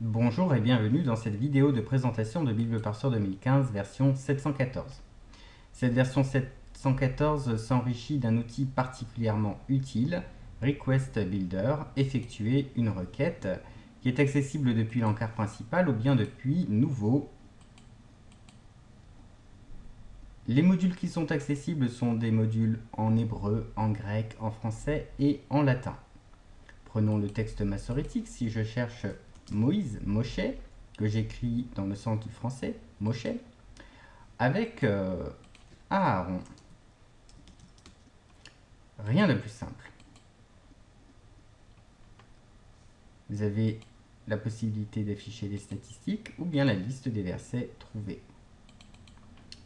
Bonjour et bienvenue dans cette vidéo de présentation de Bible Parseur 2015 version 714. Cette version 714 s'enrichit d'un outil particulièrement utile, Request Builder, effectuer une requête qui est accessible depuis l'encart principal ou bien depuis nouveau. Les modules qui sont accessibles sont des modules en hébreu, en grec, en français et en latin. Prenons le texte massorétique. Si je cherche Moïse, Moshe, que j'écris dans le sens du français, Moshe, avec Aaron. Rien de plus simple. Vous avez la possibilité d'afficher les statistiques ou bien la liste des versets trouvés.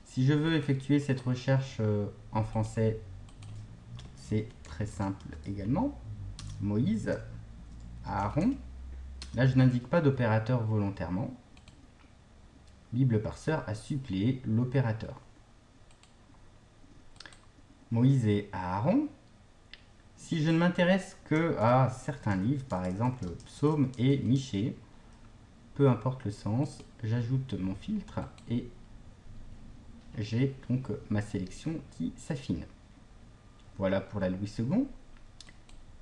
Si je veux effectuer cette recherche en français, c'est très simple également. Moïse, Aaron. Là, je n'indique pas d'opérateur volontairement. Bible Parseur a suppléé l'opérateur. Moïse et Aaron. Si je ne m'intéresse que à certains livres, par exemple Psaume et Michée, peu importe le sens, j'ajoute mon filtre et j'ai donc ma sélection qui s'affine. Voilà pour la Louis II.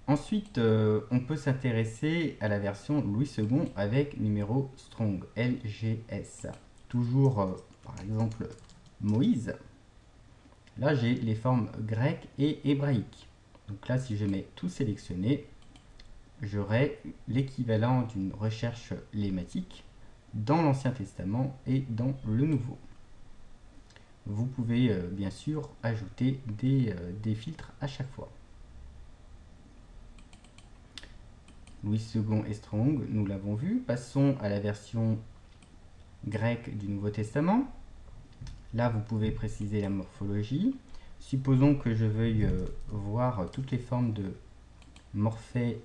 Ensuite, on peut s'intéresser à la version Louis II avec numéro Strong, LGS. Toujours, par exemple, Moïse. Là, j'ai les formes grecques et hébraïques. Donc là, si je mets tout sélectionné, j'aurai l'équivalent d'une recherche lématique dans l'Ancien Testament et dans le Nouveau. Vous pouvez bien sûr ajouter des filtres à chaque fois. Louis II et Strong, nous l'avons vu. Passons à la version grecque du Nouveau Testament. Là, vous pouvez préciser la morphologie. Supposons que je veuille voir toutes les formes de Morphée.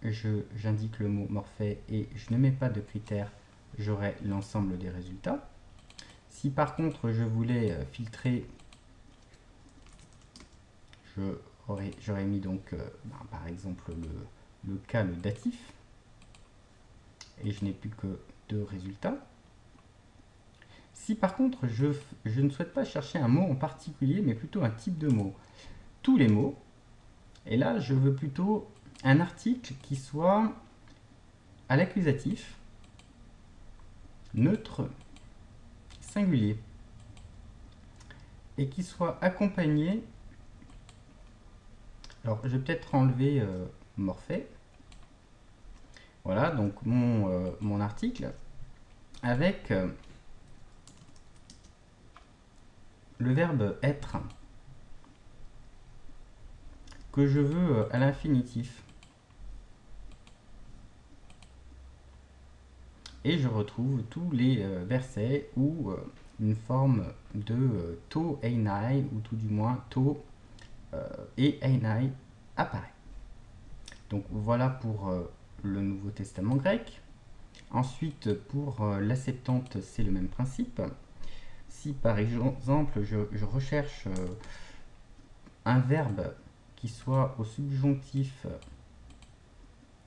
J'indique le mot Morphée et je ne mets pas de critères, j'aurai l'ensemble des résultats. Si par contre je voulais filtrer, j'aurais mis donc par exemple le cas, le datif, et je n'ai plus que deux résultats. Si par contre je ne souhaite pas chercher un mot en particulier, mais plutôt un type de mot, tous les mots, et là je veux plutôt un article qui soit à l'accusatif, neutre, singulier, et qui soit accompagné. Alors je vais peut-être enlever Morphée. Voilà donc mon article avec le verbe être que je veux à l'infinitif. Et je retrouve tous les versets où une forme de to einai, ou tout du moins to et einai apparaît. Donc voilà pour le Nouveau Testament grec. Ensuite, pour la Septante, c'est le même principe. Si par exemple je recherche un verbe qui soit au subjonctif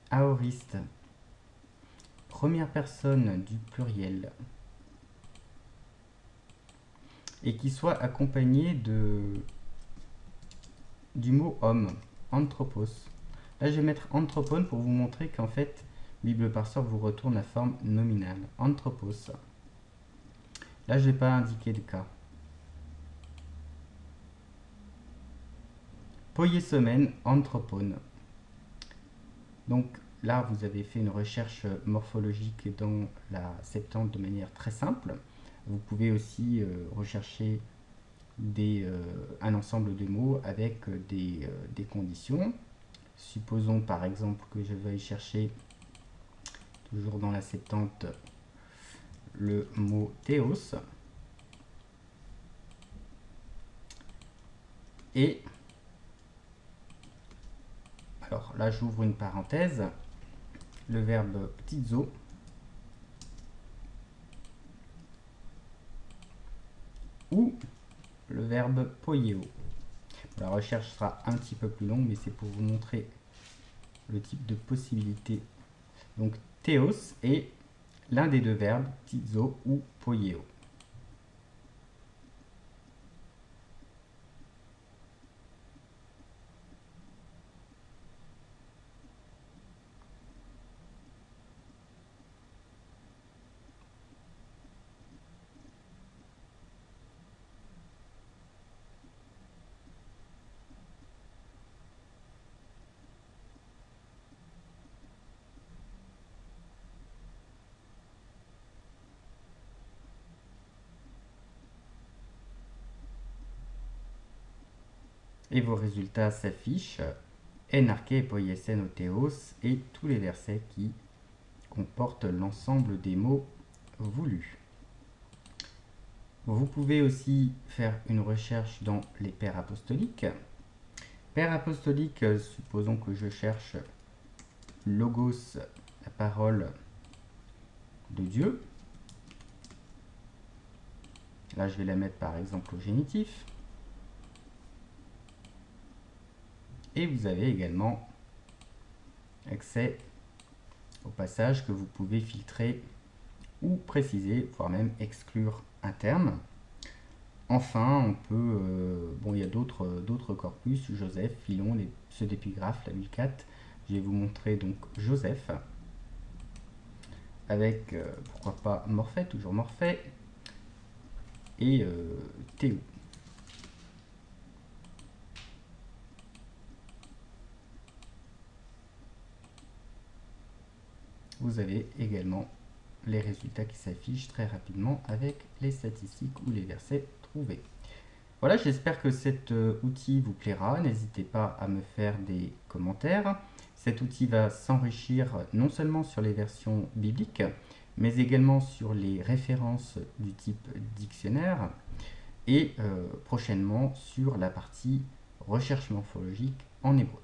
aoriste, première personne du pluriel, et qui soit accompagné du mot homme, anthropos. Là, je vais mettre anthropone pour vous montrer qu'en fait, Bible Parseur vous retourne la forme nominale, anthropos. Là, je n'ai pas indiqué de cas. Poiesomène, anthropone. Donc là, vous avez fait une recherche morphologique dans la Septante de manière très simple. Vous pouvez aussi rechercher un ensemble de mots avec des conditions. Supposons par exemple que je veuille chercher, toujours dans la Septante, le mot théos. Et alors là, j'ouvre une parenthèse, le verbe ptizo, ou le verbe poieo. La recherche sera un petit peu plus longue, mais c'est pour vous montrer le type de possibilité. Donc théos est l'un des deux verbes tizo ou poieo. Et vos résultats s'affichent, enarche et poiesen théos et tous les versets qui comportent l'ensemble des mots voulus. Vous pouvez aussi faire une recherche dans les pères apostoliques. Père apostolique, supposons que je cherche logos, la parole de Dieu. Là, je vais la mettre par exemple au génitif. Et vous avez également accès au passage que vous pouvez filtrer ou préciser, voire même exclure un terme. Enfin, on peut, il y a d'autres corpus, Joseph, Philon, ceux d'épigraphe, la Vulgate. Je vais vous montrer donc Joseph, avec, pourquoi pas, Morphée, toujours Morphée, et Théo. Vous avez également les résultats qui s'affichent très rapidement avec les statistiques ou les versets trouvés. Voilà, j'espère que cet outil vous plaira. N'hésitez pas à me faire des commentaires. Cet outil va s'enrichir non seulement sur les versions bibliques, mais également sur les références du type dictionnaire et prochainement sur la partie recherche morphologique en hébreu.